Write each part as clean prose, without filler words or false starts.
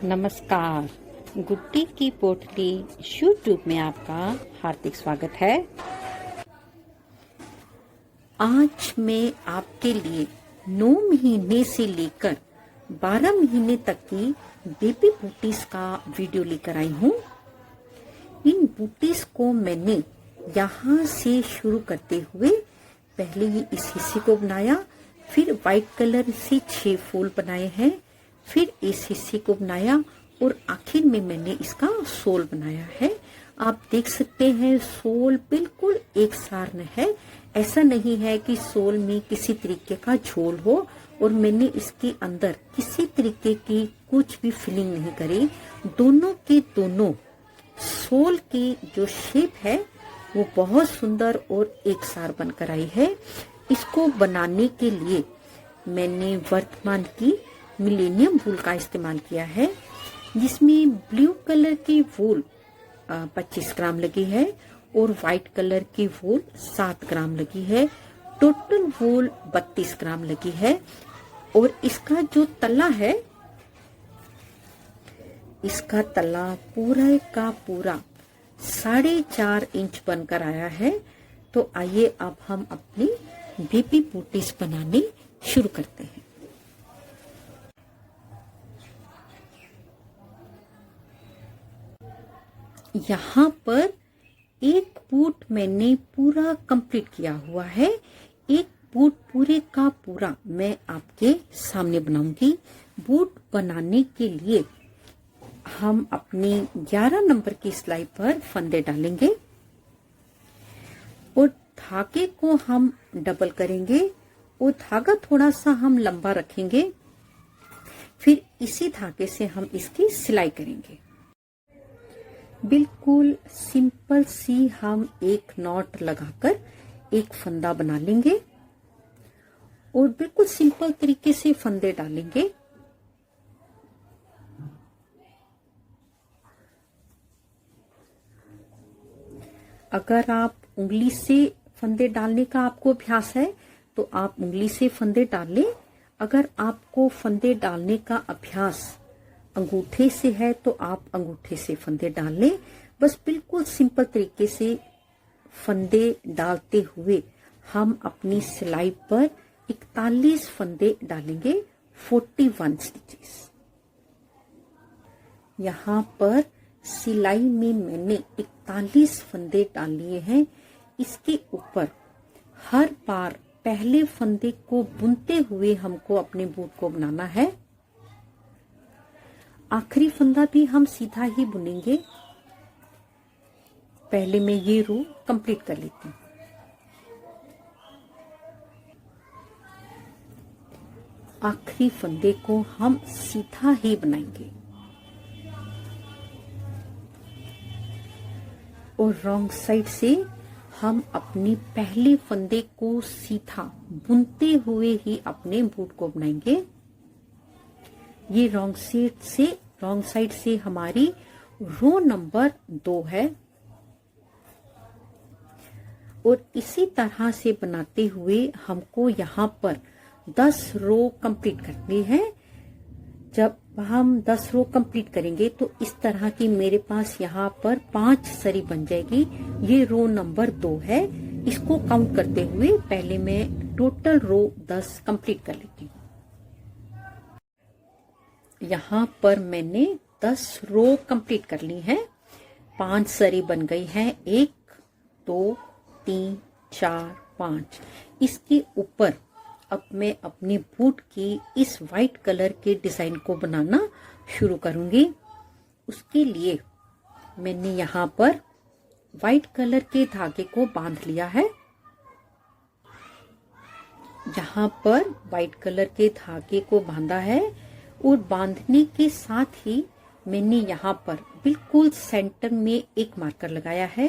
नमस्कार। गुड्डी की पोटली यूट्यूब में आपका हार्दिक स्वागत है। आज मैं आपके लिए 9 महीने से लेकर 12 महीने तक की बेबी बूटीज का वीडियो लेकर आई हूँ। इन बूटीज को मैंने यहाँ से शुरू करते हुए पहले ये इस हिस्से को बनाया, फिर व्हाइट कलर से 6 फूल बनाए हैं, फिर इस हिस्से को बनाया और आखिर में मैंने इसका सोल बनाया है। आप देख सकते हैं सोल बिल्कुल एक सारन है। ऐसा नहीं है कि सोल में किसी तरीके का झोल हो और मैंने इसके अंदर किसी तरीके की कुछ भी फिलिंग नहीं करी। दोनों के दोनों सोल की जो शेप है वो बहुत सुंदर और एक सार बनकर आई है। इसको बनाने के लिए मैंने वर्तमान की मिलेनियम वूल का इस्तेमाल किया है, जिसमें ब्लू कलर की वूल 25 ग्राम लगी है और व्हाइट कलर की वूल 7 ग्राम लगी है। टोटल वूल 32 ग्राम लगी है और इसका जो तला है, इसका तला पूरा का पूरा 4.5 इंच बनकर आया है। तो आइए अब हम अपनी बेबी बूटीज बनाने शुरू करते हैं। यहाँ पर एक बूट मैंने पूरा कंप्लीट किया हुआ है। एक बूट पूरे का पूरा मैं आपके सामने बनाऊंगी। बूट बनाने के लिए हम अपनी 11 नंबर की सिलाई पर फंदे डालेंगे और धागे को हम डबल करेंगे और धागा थोड़ा सा हम लंबा रखेंगे। फिर इसी धागे से हम इसकी सिलाई करेंगे। बिल्कुल सिंपल सी हम एक नॉट लगाकर एक फंदा बना लेंगे और बिल्कुल सिंपल तरीके से फंदे डालेंगे। अगर आप उंगली से फंदे डालने का आपको अभ्यास है तो आप उंगली से फंदे डाल लें। अगर आपको फंदे डालने का अभ्यास अंगूठे से है तो आप अंगूठे से फंदे डाल लें। बस बिल्कुल सिंपल तरीके से फंदे डालते हुए हम अपनी सिलाई पर 41 फंदे डालेंगे, 41 स्टिचेस। यहाँ पर सिलाई में मैंने 41 फंदे डाल लिए हैं। इसके ऊपर हर बार पहले फंदे को बुनते हुए हमको अपने बूट को बनाना है। आखिरी फंदा भी हम सीधा ही बुनेंगे। पहले मैं ये रो कंप्लीट कर लेती हूँ। आखिरी फंदे को हम सीधा ही बनाएंगे और रॉन्ग साइड से हम अपनी पहले फंदे को सीधा बुनते हुए ही अपने बूट को बनाएंगे। ये रॉन्ग साइड से हमारी रो नंबर 2 है और इसी तरह से बनाते हुए हमको यहाँ पर 10 रो कंप्लीट करनी है। जब हम 10 रो कंप्लीट करेंगे तो इस तरह की मेरे पास यहाँ पर 5 सरी बन जाएगी। ये रो नंबर 2 है। इसको काउंट करते हुए पहले मैं टोटल रो 10 कंप्लीट कर लेती हूँ। यहाँ पर मैंने 10 रो कंप्लीट कर ली है। 5 सरी बन गई है। 1 2 3 4 5। इसके ऊपर अब मैं अपनी बूट की इस वाइट कलर के डिजाइन को बनाना शुरू करूंगी। उसके लिए मैंने यहाँ पर वाइट कलर के धागे को बांध लिया है। यहाँ पर वाइट कलर के धागे को बांधा है और बांधने के साथ ही मैंने यहाँ पर बिल्कुल सेंटर में एक मार्कर लगाया है।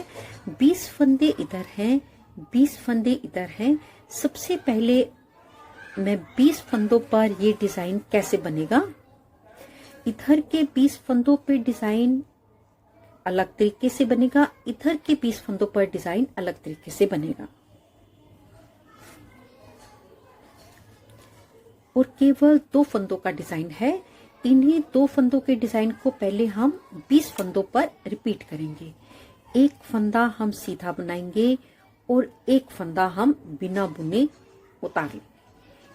20 फंदे इधर हैं, 20 फंदे इधर हैं। सबसे पहले मैं 20 फंदों पर ये डिजाइन कैसे बनेगा। इधर के 20 फंदों पे डिजाइन अलग तरीके से बनेगा, इधर के 20 फंदों पर डिजाइन अलग तरीके से बनेगा और केवल 2 फंदों का डिजाइन है। इन्हीं 2 फंदों के डिजाइन को पहले हम 20 फंदों पर रिपीट करेंगे। एक फंदा हम सीधा बनाएंगे और एक फंदा हम बिना बुने उतार लेंगे।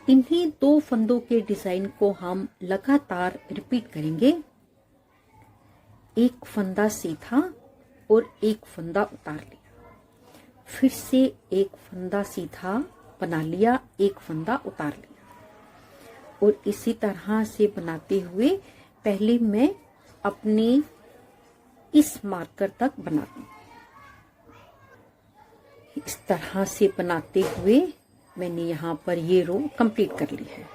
इन्हीं 2 फंदों के डिजाइन को हम लगातार रिपीट करेंगे। एक फंदा सीधा और एक फंदा उतार लिया, फिर से एक फंदा सीधा बना लिया, एक फंदा उतार लिया, और इसी तरह से बनाते हुए पहले मैं अपने इस मार्कर तक बना दूं। इस तरह से बनाते हुए मैंने यहाँ पर ये रो कंप्लीट कर ली है।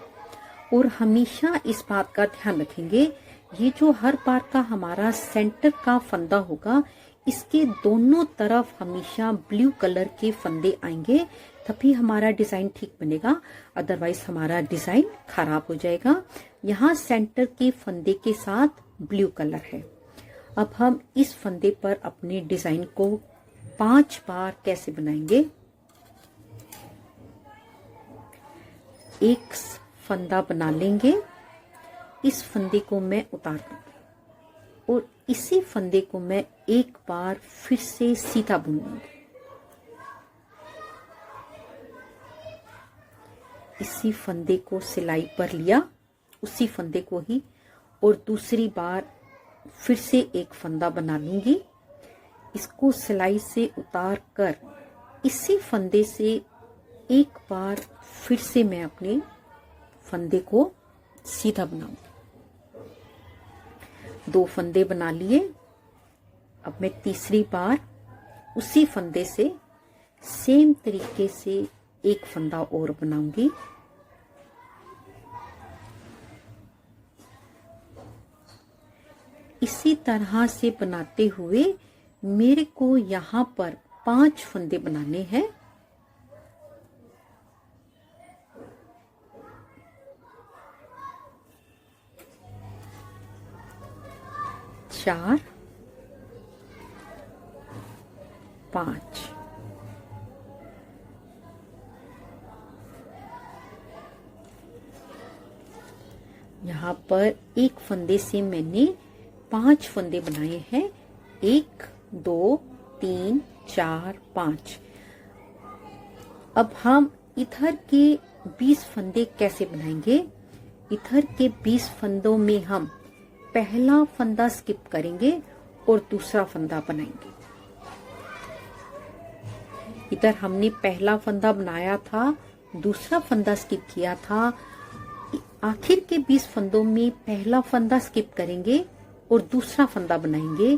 और हमेशा इस बात का ध्यान रखेंगे, ये जो हर बार का हमारा सेंटर का फंदा होगा, इसके दोनों तरफ हमेशा ब्लू कलर के फंदे आएंगे, तभी हमारा डिजाइन ठीक बनेगा, अदरवाइज हमारा डिजाइन खराब हो जाएगा। यहाँ सेंटर के फंदे के साथ ब्लू कलर है। अब हम इस फंदे पर अपने डिजाइन को 5 बार कैसे बनाएंगे। एक फंदा बना लेंगे, इस फंदे को मैं उतार दूंगी और इसी फंदे को मैं एक बार फिर से सीधा बुनूंगी। इसी फंदे को सिलाई पर लिया, उसी फंदे को ही, और दूसरी बार फिर से एक फंदा बना लूंगी। इसको सिलाई से उतार कर इसी फंदे से एक बार फिर से मैं अपने फंदे को सीधा बनाऊंगी। 2 फंदे बना लिए। अब मैं तीसरी बार उसी फंदे से सेम तरीके से एक फंदा और बनाऊंगी। इसी तरह से बनाते हुए मेरे को यहाँ पर 5 फंदे बनाने हैं। चार, 5। यहाँ पर एक फंदे से मैंने 5 फंदे बनाए हैं। 1, 2, 3, 4, 5। अब हम इधर के 20 फंदे कैसे बनाएंगे। इधर के 20 फंदों में हम पहला फंदा स्किप करेंगे और दूसरा फंदा बनाएंगे। इधर हमने पहला फंदा बनाया था, दूसरा फंदा स्किप किया था। आखिर के 20 फंदों में पहला फंदा स्किप करेंगे और दूसरा फंदा बनाएंगे।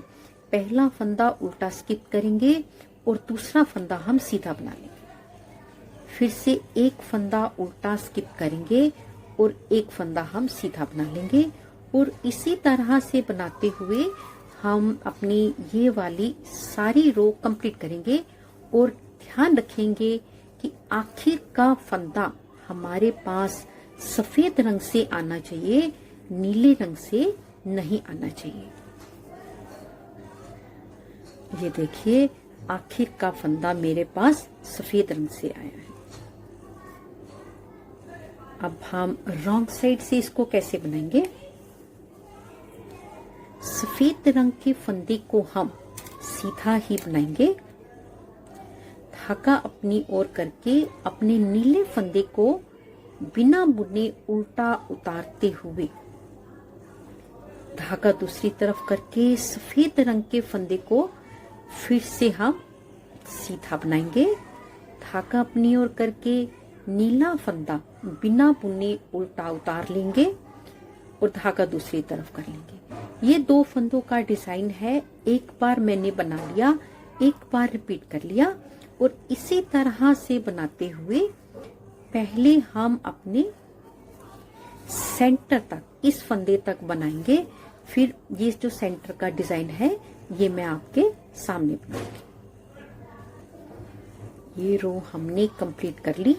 पहला फंदा उल्टा स्किप करेंगे और दूसरा फंदा हम सीधा बना लेंगे। फिर से एक फंदा उल्टा स्किप करेंगे और एक फंदा हम सीधा बना लेंगे, और इसी तरह से बनाते हुए हम अपनी ये वाली सारी रो कंप्लीट करेंगे। और ध्यान रखेंगे कि आखिर का फंदा हमारे पास सफेद रंग से आना चाहिए, नीले रंग से नहीं आना चाहिए। ये देखिए, आखिर का फंदा मेरे पास सफेद रंग से आया है। अब हम रॉन्ग साइड से इसको कैसे बनाएंगे। सफेद रंग के फंदे को हम सीधा ही बनाएंगे। धागा अपनी ओर करके अपने नीले फंदे को बिना बुने उल्टा उतारते हुए धागा दूसरी तरफ करके सफेद रंग के फंदे को फिर से हम सीधा बनाएंगे। धागा अपनी ओर करके नीला फंदा बिना बुने उल्टा उतार लेंगे और धागा दूसरी तरफ कर लेंगे। ये 2 फंदों का डिजाइन है। एक बार मैंने बना लिया, एक बार रिपीट कर लिया, और इसी तरह से बनाते हुए पहले हम अपने सेंटर तक, इस फंदे तक बनाएंगे। फिर ये जो सेंटर का डिजाइन है ये मैं आपके सामने बनाऊंगी। ये रो हमने कंप्लीट कर ली।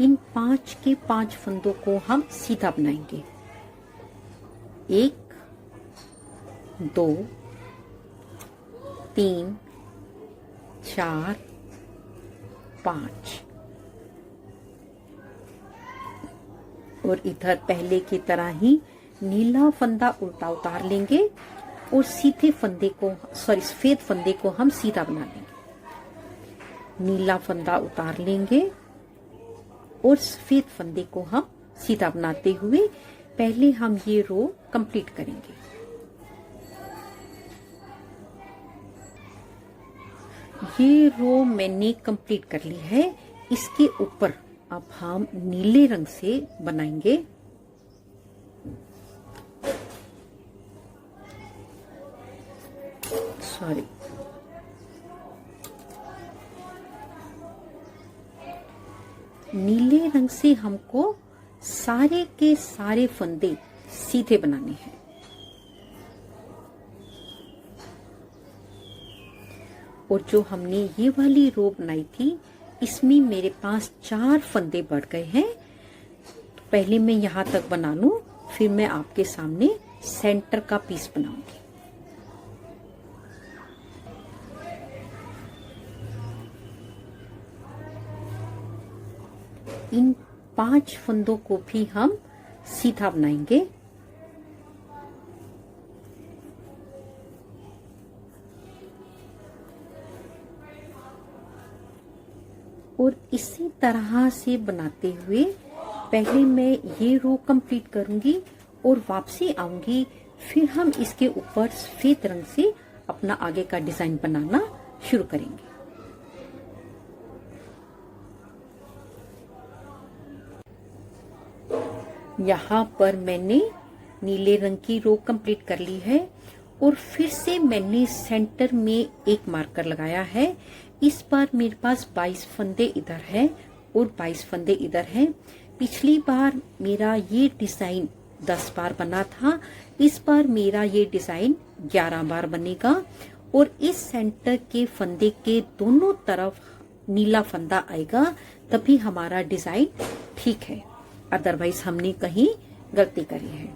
इन 5 के 5 फंदों को हम सीधा बनाएंगे। 1, 2, 3, 4, 5। और इधर पहले की तरह ही नीला फंदा उल्टा उतार लेंगे और सीधे फंदे को सफेद फंदे को हम सीधा बना लेंगे। नीला फंदा उतार लेंगे और सफेद फंदे को हम सीधा बनाते हुए पहले हम ये रो कंप्लीट करेंगे। ये रो मैंने कंप्लीट कर ली है। इसके ऊपर अब हम नीले रंग से बनाएंगे। सॉरी, नीले रंग से हमको सारे के सारे फंदे सीधे बनाने हैं। और जो हमने ये वाली रो बनाई थी इसमें मेरे पास 4 फंदे बढ़ गए हैं। तो पहले मैं यहाँ तक बना लूं, फिर मैं आपके सामने सेंटर का पीस बनाऊंगी। इन 5 फंदों को भी हम सीधा बनाएंगे। और इसी तरह से बनाते हुए पहले मैं ये रो कंप्लीट करूंगी और वापसी आऊंगी, फिर हम इसके ऊपर सफेद रंग से अपना आगे का डिजाइन बनाना शुरू करेंगे। यहाँ पर मैंने नीले रंग की रो कंप्लीट कर ली है और फिर से मैंने सेंटर में एक मार्कर लगाया है। इस बार मेरे पास 22 फंदे इधर है और 22 फंदे इधर हैं। पिछली बार मेरा ये डिजाइन 10 बार बना था, इस बार मेरा ये डिजाइन 11 बार बनेगा। और इस सेंटर के फंदे के दोनों तरफ नीला फंदा आएगा, तभी हमारा डिजाइन ठीक है, अदरवाइज हमने कहीं गलती करी है।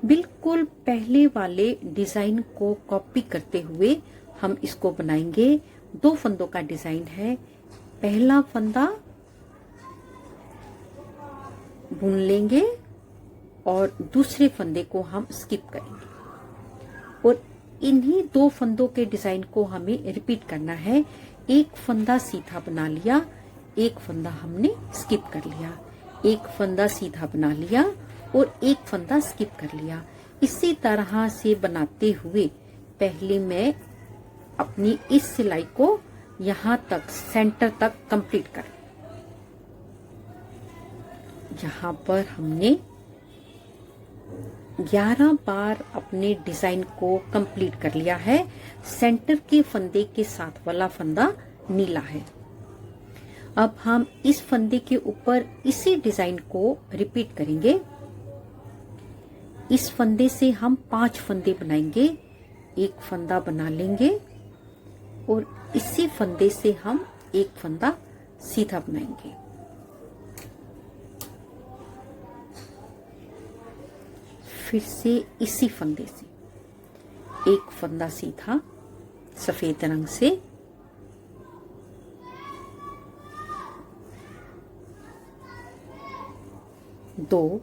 बिल्कुल पहले वाले डिजाइन को कॉपी करते हुए हम इसको बनाएंगे। 2 फंदों का डिजाइन है। पहला फंदा बुन लेंगे और दूसरे फंदे को हम स्किप करेंगे और इन्हीं 2 फंदों के डिजाइन को हमें रिपीट करना है। एक फंदा सीधा बना लिया, एक फंदा हमने स्किप कर लिया, एक फंदा सीधा बना लिया और एक फंदा स्किप कर लिया। इसी तरह से बनाते हुए पहले मैं अपनी इस सिलाई को यहाँ तक सेंटर तक कंप्लीट कर, यहाँ पर हमने 11 बार अपने डिजाइन को कंप्लीट कर लिया है। सेंटर के फंदे के साथ वाला फंदा नीला है। अब हम इस फंदे के ऊपर इसी डिजाइन को रिपीट करेंगे। इस फंदे से हम 5 फंदे बनाएंगे। एक फंदा बना लेंगे और इसी फंदे से हम एक फंदा सीधा बनाएंगे। फिर से इसी फंदे से एक फंदा सीधा सफेद रंग से, दो,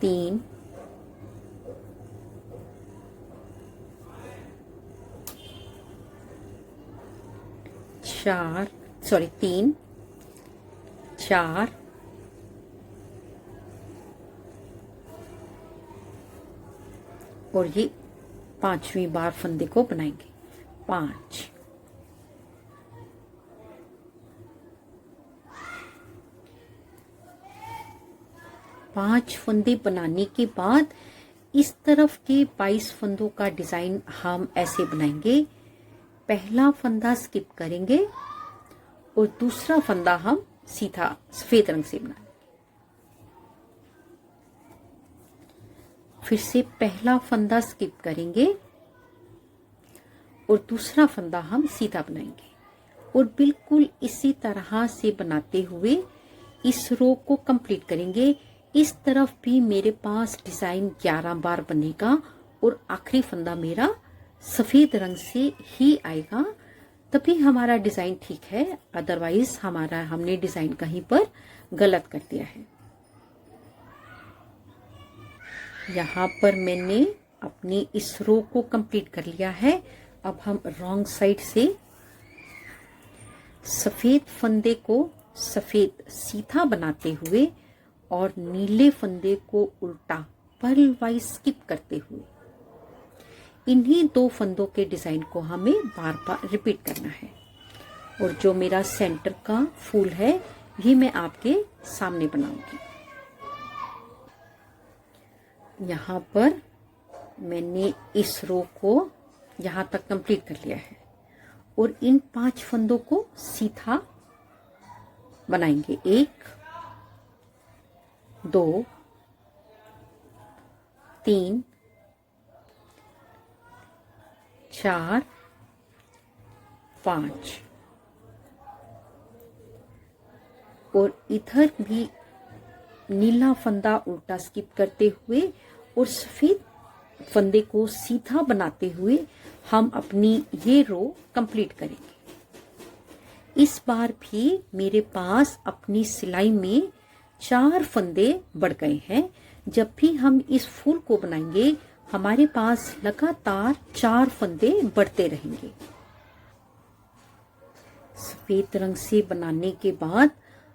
तीन, चार, सॉरी 3, 4, और ये 5वीं बार फंदे को बनाएंगे। 5, 5 फंदे बनाने के बाद इस तरफ के 22 फंदों का डिजाइन हम ऐसे बनाएंगे। पहला फंदा स्किप करेंगे और दूसरा फंदा हम सीधा सफेद रंग से बनाएंगे। फिर से पहला फंदा स्किप करेंगे और दूसरा फंदा हम सीधा बनाएंगे और बिल्कुल इसी तरह से बनाते हुए इस रो को कंप्लीट करेंगे। इस तरफ भी मेरे पास डिजाइन 11 बार बनेगा और आखिरी फंदा मेरा सफेद रंग से ही आएगा। तभी हमारा डिजाइन ठीक है, अदरवाइज हमने डिजाइन कहीं पर गलत कर दिया है। यहाँ पर मैंने अपनी इस रो को कंप्लीट कर लिया है। अब हम रॉन्ग साइड से सफेद फंदे को सफेद सीधा बनाते हुए और नीले फंदे को उल्टा पर्ल वाइज स्किप करते हुए इन्हीं 2 फंदों के डिजाइन को हमें बार बार रिपीट करना है। और जो मेरा सेंटर का फूल है ये मैं आपके सामने बनाऊंगी। यहाँ पर मैंने इस रो को यहाँ तक कंप्लीट कर लिया है और इन 5 फंदों को सीधा बनाएंगे। 1 2 3 4 5 और इधर भी नीला फंदा उल्टा स्किप करते हुए और सफेद फंदे को सीधा बनाते हुए हम अपनी ये रो कंप्लीट करेंगे। इस बार भी मेरे पास अपनी सिलाई में 4 फंदे बढ़ गए हैं। जब भी हम इस फूल को बनाएंगे हमारे पास लगातार 4 फंदे बढ़ते रहेंगे। सफेद रंग से बनाने के बाद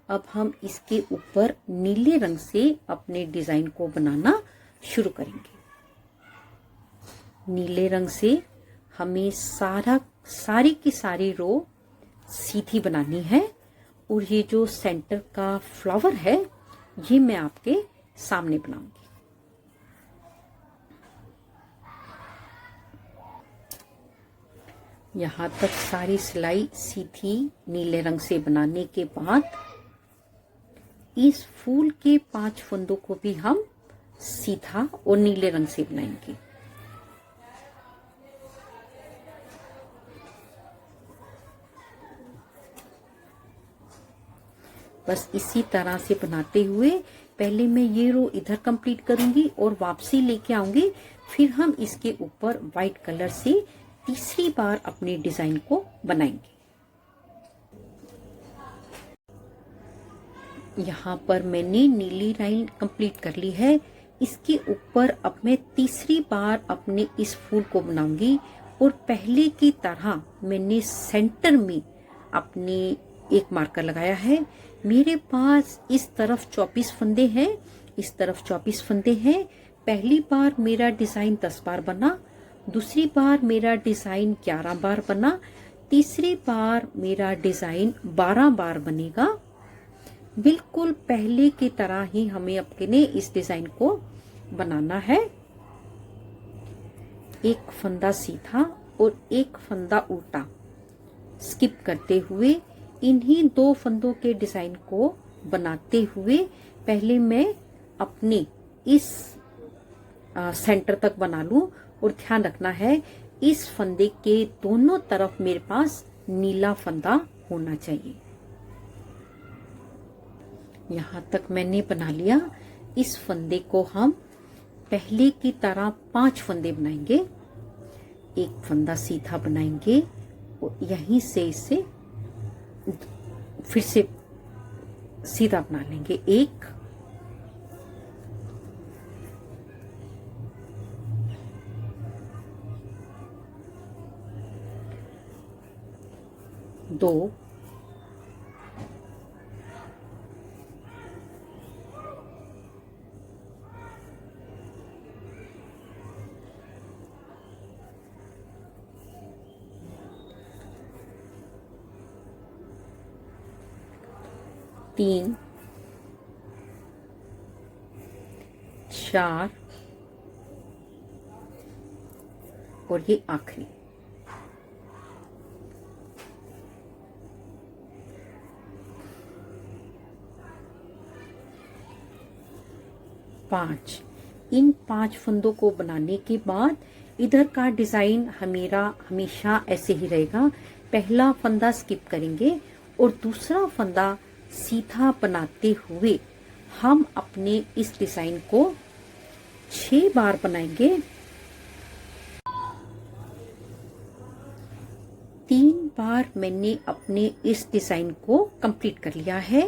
अब हम इसके ऊपर नीले रंग से अपने डिजाइन को बनाना शुरू करेंगे। नीले रंग से हमें सारी की सारी रो सीधी बनानी है और ये जो सेंटर का फ्लावर है ये मैं आपके सामने बनाऊंगी। यहाँ तक सारी सिलाई सीधी नीले रंग से बनाने के बाद इस फूल के 5 फंदों को भी हम सीधा और नीले रंग से बनाएंगे। बस इसी तरह से बनाते हुए पहले मैं ये रो इधर कंप्लीट करूंगी और वापसी लेके आऊंगी। फिर हम इसके ऊपर व्हाइट कलर से तीसरी बार अपने डिजाइन को बनाएंगे। यहाँ पर मैंने नीली लाइन कंप्लीट कर ली है। इसके ऊपर अब मैं तीसरी बार अपने इस फूल को बनाऊंगी और पहले की तरह मैंने सेंटर में अपने एक मार्कर लगाया है। मेरे पास इस तरफ 24 फंदे हैं, इस तरफ 24 फंदे हैं। पहली बार मेरा डिजाइन 10 बार बना, दूसरी बार मेरा डिजाइन 11 बार बना, तीसरी बार मेरा डिजाइन 12 बार बनेगा। बिल्कुल पहले की तरह ही हमें अपने इस डिजाइन को बनाना है। एक फंदा सीधा और एक फंदा उल्टा स्किप करते हुए इन्हीं 2 फंदों के डिजाइन को बनाते हुए पहले मैं अपने इस सेंटर तक बना लूं। और ध्यान रखना है इस फंदे के दोनों तरफ मेरे पास नीला फंदा होना चाहिए। यहाँ तक मैंने बना लिया। इस फंदे को हम पहले की तरह 5 फंदे बनाएंगे। एक फंदा सीधा बनाएंगे और यहीं से इसे फिर से सीधा बना लेंगे। 1 2 3 4 और ये आखिरी। 5। इन 5 फंदों को बनाने के बाद इधर का डिजाइन मेरा हमेशा ऐसे ही रहेगा। पहला फंदा स्किप करेंगे और दूसरा फंदा सीधा बनाते हुए हम अपने इस डिजाइन को 6 बार बनाएंगे। 3 बार मैंने अपने इस डिज़ाइन को कंप्लीट कर लिया है।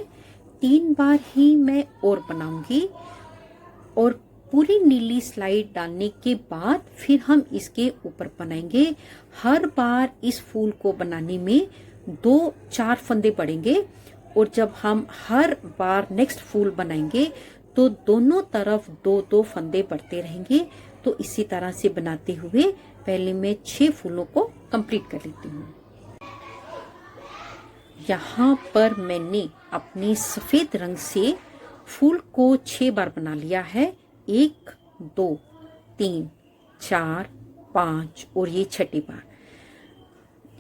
3 बार ही मैं और बनाऊंगी और पूरी नीली स्लाइड डालने के बाद फिर हम इसके ऊपर बनाएंगे। हर बार इस फूल को बनाने में 2-4 फंदे पड़ेंगे और जब हम हर बार नेक्स्ट फूल बनाएंगे तो दोनों तरफ 2-2 फंदे पड़ते रहेंगे। तो इसी तरह से बनाते हुए पहले मैं 6 फूलों को कंप्लीट कर लेती हूँ। यहाँ पर मैंने अपने सफेद रंग से फूल को 6 बार बना लिया है। 1 2 3 4 5 और ये छठी बार।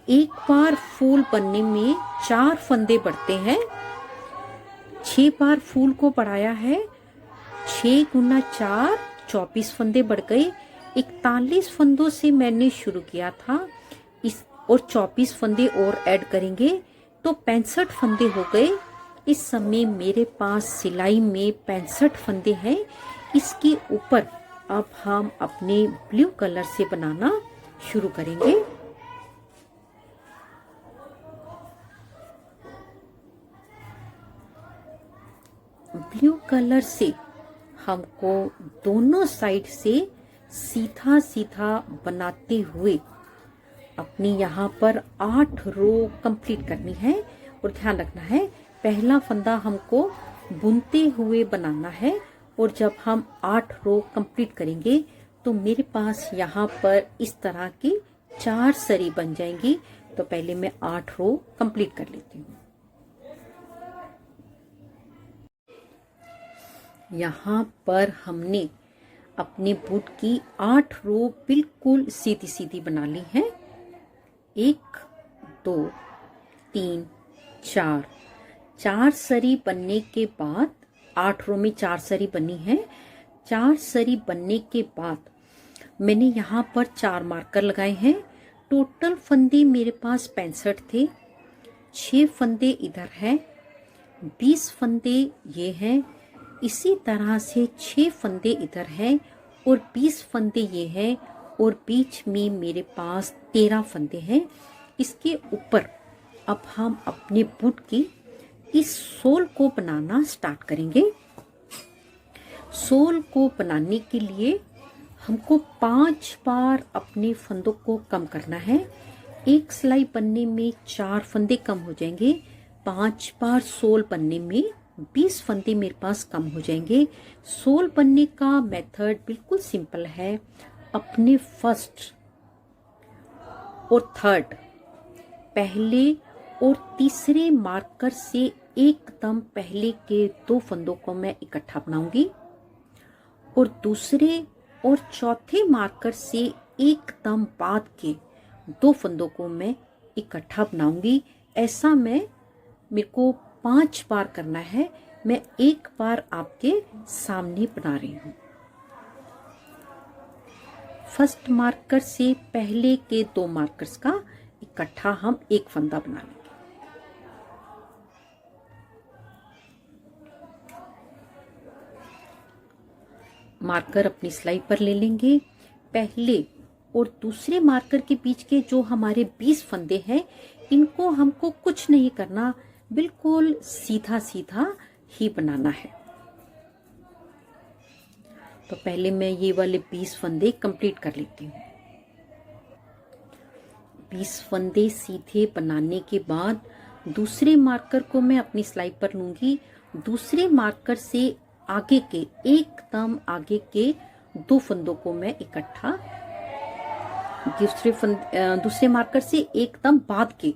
एक बार फूल बनने में 4 फंदे बढ़ते हैं। 6 बार फूल को बढ़ाया है। 6 गुना 4 24 फंदे बढ़ गए। 41 फंदों से मैंने शुरू किया था इस और 24 फंदे और ऐड करेंगे तो 65 फंदे हो गए। इस समय मेरे पास सिलाई में 65 फंदे हैं। इसके ऊपर अब हम अपने ब्लू कलर से बनाना शुरू करेंगे। ब्लू कलर से हमको दोनों साइड से सीधा सीधा बनाते हुए अपनी यहाँ पर 8 रो कंप्लीट करनी है। और ध्यान रखना है पहला फंदा हमको बुनते हुए बनाना है और जब हम 8 रो कंप्लीट करेंगे तो मेरे पास यहाँ पर इस तरह की 4 सरी बन जाएंगी। तो पहले मैं 8 रो कंप्लीट कर लेती हूँ। यहाँ पर हमने अपने बूट की 8 रो बिल्कुल सीधी सीधी बना ली है। 1 2 3 4 सरी बनने के बाद 8 रो में 4 सरी बनी है। 4 सरी बनने के बाद मैंने यहाँ पर 4 मार्कर लगाए हैं। टोटल फंदे मेरे पास 65 थे। 6 फंदे इधर है, 20 फंदे ये हैं। इसी तरह से 6 फंदे इधर हैं और 20 फंदे ये हैं और बीच में मेरे पास 13 फंदे हैं। इसके ऊपर अब हम अपने बूट की इस सोल को बनाना स्टार्ट करेंगे। सोल को बनाने के लिए हमको 5 बार अपने फंदों को कम करना है। एक सिलाई बनने में 4 फंदे कम हो जाएंगे। 5 बार सोल बनने में 20 फंदे मेरे पास कम हो जाएंगे। सोल बनने का मेथड बिल्कुल सिंपल है। अपने फर्स्ट और थर्ड पहले और तीसरे मार्कर से एकदम पहले के 2 फंदों को मैं इकट्ठा बनाऊंगी और दूसरे और चौथे मार्कर से एकदम बाद के 2 फंदों को मैं इकट्ठा बनाऊंगी। ऐसा मेरे को 5 बार करना है। मैं एक बार आपके सामने बना रही हूँ। फर्स्ट मार्कर से पहले के 2 मार्कर्स का इकट्ठा हम एक फंदा बना लेंगे। मार्कर अपनी सिलाई पर ले लेंगे। पहले और दूसरे मार्कर के बीच के जो हमारे 20 फंदे हैं इनको हमको कुछ नहीं करना, बिल्कुल सीधा सीधा ही बनाना है। तो पहले मैं ये वाले 20 फंदे कंप्लीट कर लेती हूँ। 20 फंदे सीधे बनाने के बाद दूसरे मार्कर को मैं अपनी सिलाई पर लूंगी। दूसरे मार्कर से आगे के एकदम आगे के 2 फंदों को मैं इकट्ठा, दूसरे मार्कर से एकदम बाद के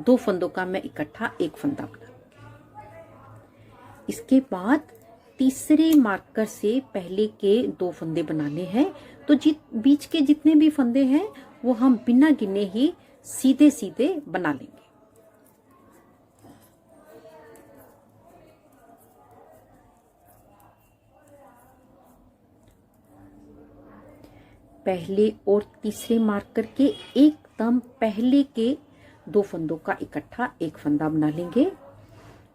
2 फंदों का मैं इकट्ठा एक फंदा बना। इसके बाद तीसरे मार्कर से पहले के 2 फंदे बनाने हैं। तो बीच के जितने भी फंदे हैं वो हम बिना गिने ही सीधे सीधे बना लेंगे। पहले और तीसरे मार्कर के एकदम पहले के 2 फंदों का इकट्ठा एक फंदा बना लेंगे।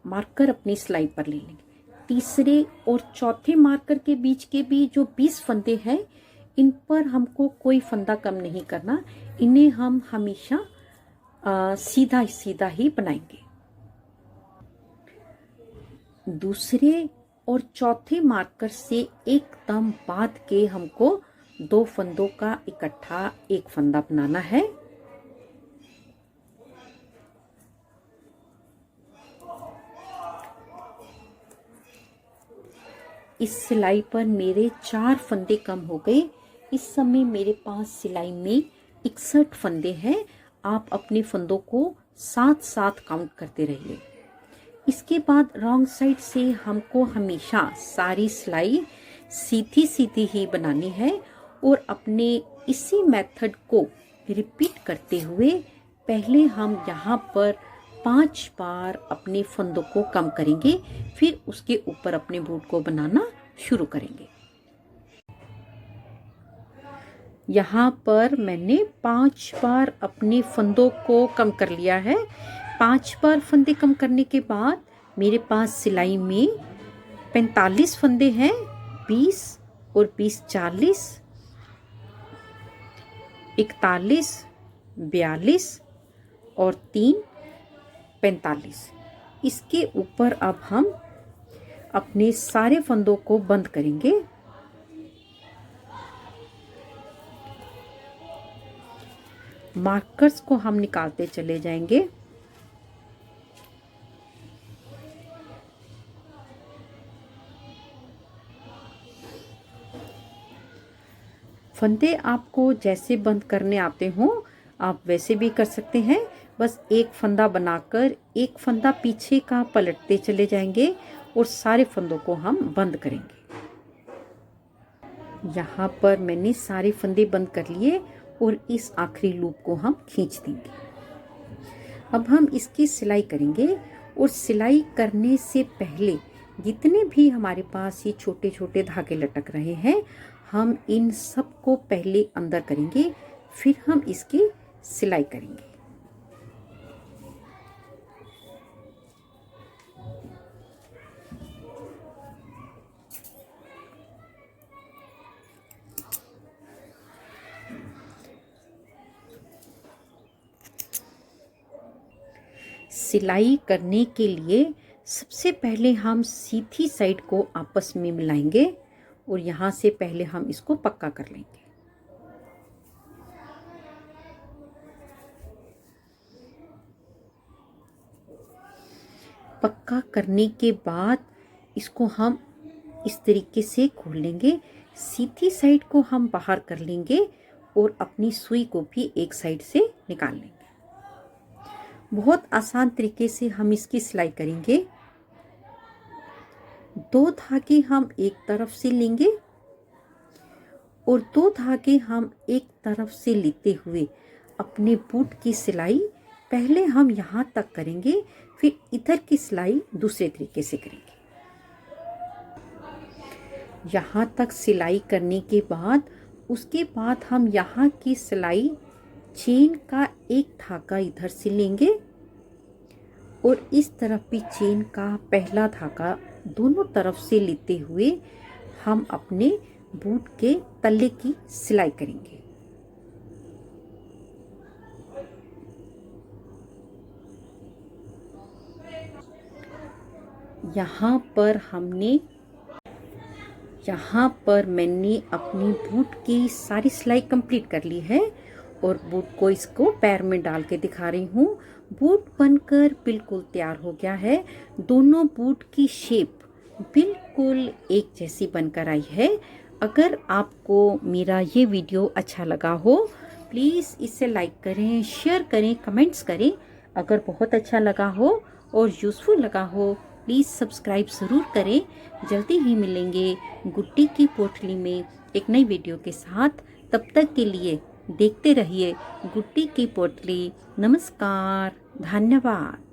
मार्कर अपनी सिलाई पर ले लेंगे। तीसरे और चौथे मार्कर के बीच के भी जो 20 फंदे हैं इन पर हमको कोई फंदा कम नहीं करना। इन्हें हम हमेशा सीधा सीधा ही बनाएंगे। दूसरे और चौथे मार्कर से एकदम बांध के हमको 2 फंदों का इकट्ठा एक फंदा बनाना है। इस सिलाई पर मेरे 4 फंदे कम हो गए। इस समय मेरे पास सिलाई में 61 फंदे हैं। आप अपने फंदों को साथ साथ काउंट करते रहिए। इसके बाद रॉन्ग साइड से हमको हमेशा सारी सिलाई सीधी सीधी ही बनानी है और अपने इसी मेथड को रिपीट करते हुए पहले हम यहाँ पर 5 बार अपने फंदों को कम करेंगे, फिर उसके ऊपर अपने बूट को बनाना शुरू करेंगे। यहाँ पर मैंने 5 बार अपने फंदों को कम कर लिया है। 5 बार फंदे कम करने के बाद मेरे पास सिलाई में 45 फंदे हैं। 20 और 20 40, 41, 42 और 3 45। इसके ऊपर अब हम अपने सारे फंदों को बंद करेंगे। मार्कर्स को हम निकालते चले जाएंगे। फंदे आपको जैसे बंद करने आते हो आप वैसे भी कर सकते हैं। बस एक फंदा बनाकर एक फंदा पीछे का पलटते चले जाएंगे और सारे फंदों को हम बंद करेंगे। यहाँ पर मैंने सारे फंदे बंद कर लिए और इस आखिरी लूप को हम खींच देंगे। अब हम इसकी सिलाई करेंगे और सिलाई करने से पहले जितने भी हमारे पास ये छोटे छोटे धागे लटक रहे हैं हम इन सब को पहले अंदर करेंगे, फिर हम इसकी सिलाई करेंगे। सिलाई करने के लिए सबसे पहले हम सीधी साइड को आपस में मिलाएंगे और यहाँ से पहले हम इसको पक्का कर लेंगे। पक्का करने के बाद इसको हम इस तरीके से खोल लेंगे। सीधी साइड को हम बाहर कर लेंगे और अपनी सुई को भी एक साइड से निकाल लेंगे। बहुत आसान तरीके से हम इसकी सिलाई करेंगे। 2 धागे हम एक तरफ से लेंगे और 2 धागे हम एक तरफ से लेते हुए अपने बूट की सिलाई पहले हम यहाँ तक करेंगे, फिर इधर की सिलाई दूसरे तरीके से करेंगे। यहाँ तक सिलाई करने के बाद उसके बाद हम यहाँ की सिलाई चेन का एक धागा इधर से लेंगे और इस तरफ भी चेन का पहला धागा दोनों तरफ से लेते हुए हम अपने बूट के तले की सिलाई करेंगे। यहाँ पर मैंने अपनी बूट की सारी सिलाई कंप्लीट कर ली है और बूट को इसको पैर में डाल के दिखा रही हूँ। बूट बनकर बिल्कुल तैयार हो गया है। दोनों बूट की शेप बिल्कुल एक जैसी बनकर आई है। अगर आपको मेरा ये वीडियो अच्छा लगा हो प्लीज़ इसे लाइक करें, शेयर करें, कमेंट्स करें। अगर बहुत अच्छा लगा हो और यूज़फुल लगा हो प्लीज़ सब्सक्राइब ज़रूर करें। जल्दी ही मिलेंगे गुड्डी की पोटली में एक नई वीडियो के साथ। तब तक के लिए देखते रहिए गुड्डी की पोटली। नमस्कार, धन्यवाद।